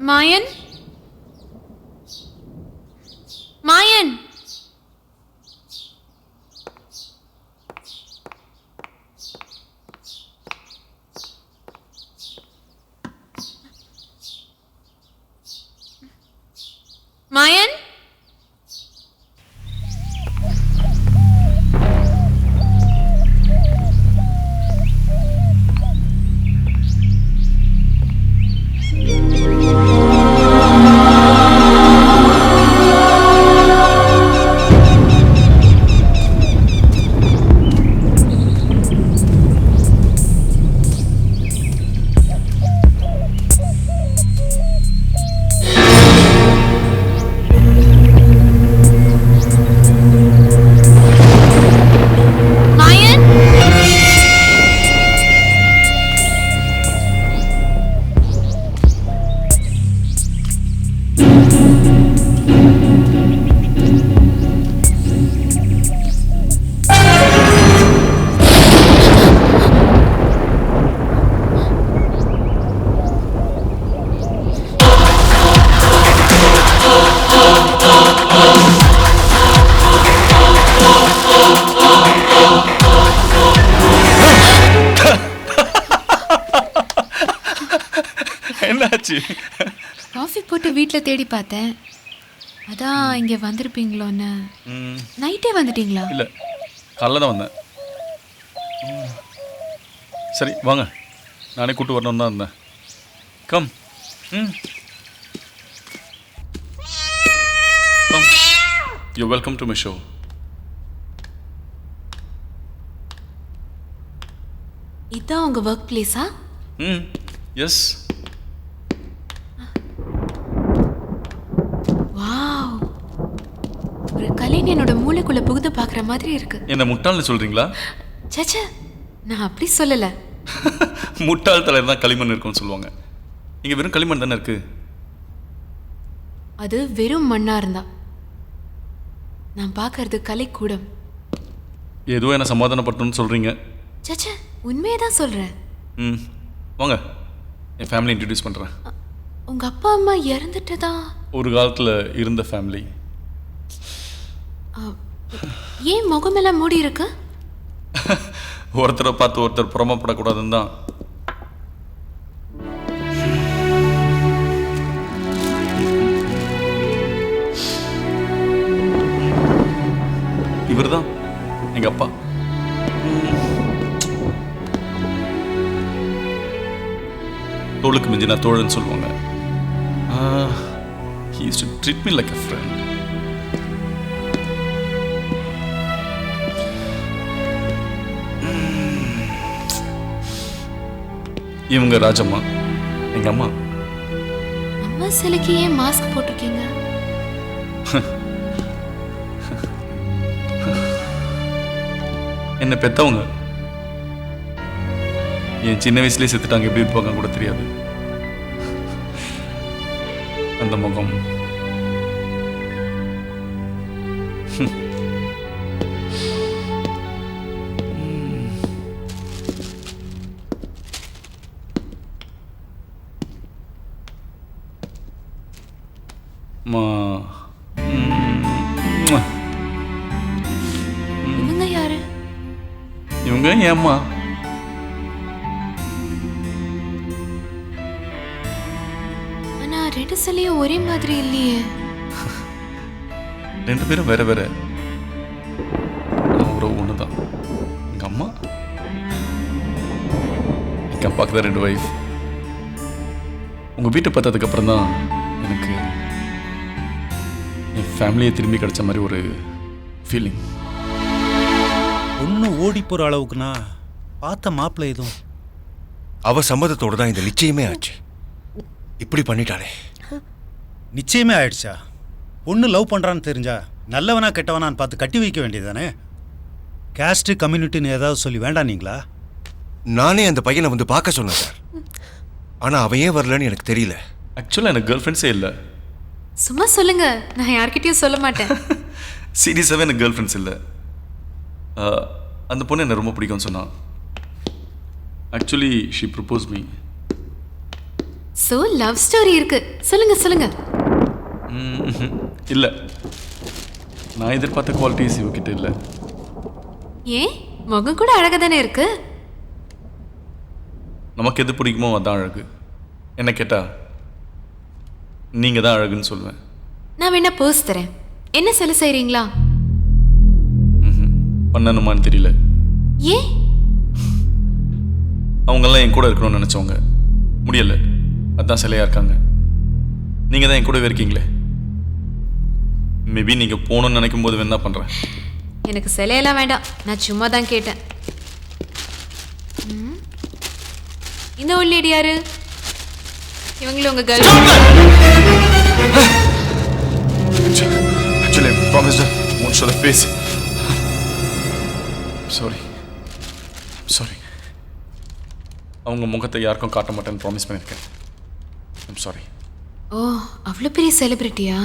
மாயன், மாயன். மாயன், என்னாச்சு? காஃபி போட்டு வீட்டில் தேடி பார்த்தேன். அதான் இங்கே வந்திருப்பீங்களோன்னு. நைட்டே வந்துட்டீங்களா? இல்லை, காலைல தான் வந்தேன். சரி வாங்க, நானே கூட்டு வரணும்னு தான் இருந்தேன். Come. Come, you welcome to my show. இதான் உங்கள் ஒர்க் பிளேஸா? எஸ். வாவ், ஒரு கலைஞன் என்னோட மூளைக்குள்ள புகுத பார்க்குற மாதிரி இருக்கு. என்ன முட்டாள்னு சொல்கிறீங்களா? சச்சா, நான் அப்படி சொல்லலை. முட்டாள் தலையில் தான் களிமண் இருக்கும்னு சொல்லுவாங்க. இங்கே வெறும் களிமண் தானே இருக்குது. அது வெறும் மண்ணா இருந்தா, நான் பார்க்கறது கலைக்கூடம். ஏதோ என்ன சமாதானப்பட்டணும்னு சொல்கிறீங்க. சச்சா, உண்மையே தான் சொல்கிறேன். வாங்க, என் ஃபேமிலி இன்ட்ரடியூஸ் பண்ணுறேன். உங்கள் அப்பா அம்மா இறந்துட்டதா? ஒரு காலத்தில் இருந்த ஃபேமிலி. ஏன் முகமெல்லாம் மூடி இருக்கு? ஒருத்தரை பார்த்து ஒருத்தர் புறமப்படக்கூடாதுன்னு தான். இவர் தான் எங்கள் அப்பா. தோளுக்கு மிஞ்சினா தோழன்னு சொல்லுவாங்க. He used to treat me like a friend. இவங்க ராஜம்மா, எங்க அம்மா. அம்மா சிலைக்கு ஏன் மாஸ்க் போட்டிருக்கீங்க? என்ன பெத்தவங்க. என் சின்ன வயசுலேயே செத்துட்டாங்க. எப்படி இருப்பாங்க கூட தெரியாது. அந்த முகம். இவங்க யாரு? இவங்க என் அம்மா. ஆனா ரெண்டு சிலையும் ஒரே மாதிரி இல்லையே. ரெண்டு பேரும் வேற வேற. உறவு ஒண்ணுதான். எங்க அம்மா, எங்க அப்பாவுக்கு தான் 2 வைஃப். உங்க வீட்டை பார்த்ததுக்கு அப்புறம் தான் எனக்கு என் ஃபேமிலியை திரும்பி கிடைச்ச மாதிரி ஒரு ஃபீலிங். ஒன்று ஓடி போகிற அளவுக்குண்ணா பார்த்த மாப்பிள்ளை எதுவும். அவ சம்மதத்தோடு தான் இந்த நிச்சயமே ஆச்சு. இப்படி பண்ணிட்டாளே. நிச்சயமே ஆயிடுச்சா? பொண்ணு லவ் பண்ணுறான்னு தெரிஞ்சா நல்லவனா கெட்டவனான்னு பார்த்து கட்டி வைக்க வேண்டியதானே. கேஸ்ட் கம்யூனிட்டின்னு ஏதாவது சொல்லி வேண்டானீங்களா? நானே அந்த பையனை வந்து பார்க்க சொன்னேன் சார். ஆனால் அவன் ஏன் வரலன்னு எனக்கு தெரியல. ஆக்சுவலாக எனக்கு கேர்ள் ஃப்ரெண்ட்ஸே இல்லை. சும்மா சொல்லுங்க, நான் யார்கிட்டயும் சொல்ல மாட்டேன். சீரியஸாகவே எனக்கு கேர்ள் ஃப்ரெண்ட்ஸ் இல்லை. அந்த பொண்ணு என்னை ரொம்ப பிடிக்கும்னு சொன்னான். Actually she propose me. So love story இருக்கு. சொல்லுங்க சொல்லுங்க. இல்லை, நான் எதிர்பார்த்த குவாலிட்டிஸ் இவகிட்ட இல்லை. ஏன் முகம் கூட அழகா தானே இருக்கு. நமக்கு எது பிடிக்குமோ அதான் அழகு. என்ன கேட்டா நீங்கள் தான் அழகுன்னு சொல்லுவேன். நான் வேணா போஸ் தரேன். என்ன சொல்ல செய்றீங்களா? பண்ணணுமான்னு தெரியல. ஏன்? அவங்கெல்லாம் என் கூட இருக்கணும்னு நினச்சவங்க முடியலை, அதான் சிலையாக இருக்காங்க. நீங்கள் தான் என் கூடவே இருக்கீங்களே. மேபி நீங்கள் போகணுன்னு நினைக்கும் போது வேணா பண்ணுறேன். எனக்கு சிலையெல்லாம் வேண்டாம், நான் சும்மா தான் கேட்டேன். இந்த ஓல்ட் லேடி யாரு? இவங்களும் உங்க girl? Actually, I promised her I won't show the face. Sorry. Sorry. அவங்க முகத்தை யாருக்கும் காட்ட மாட்டேன்னு ப்ராமிஸ் பண்ணியிருக்கேன். I'm sorry. ஓ, அவ்வளோ பெரிய செலிபிரிட்டியா?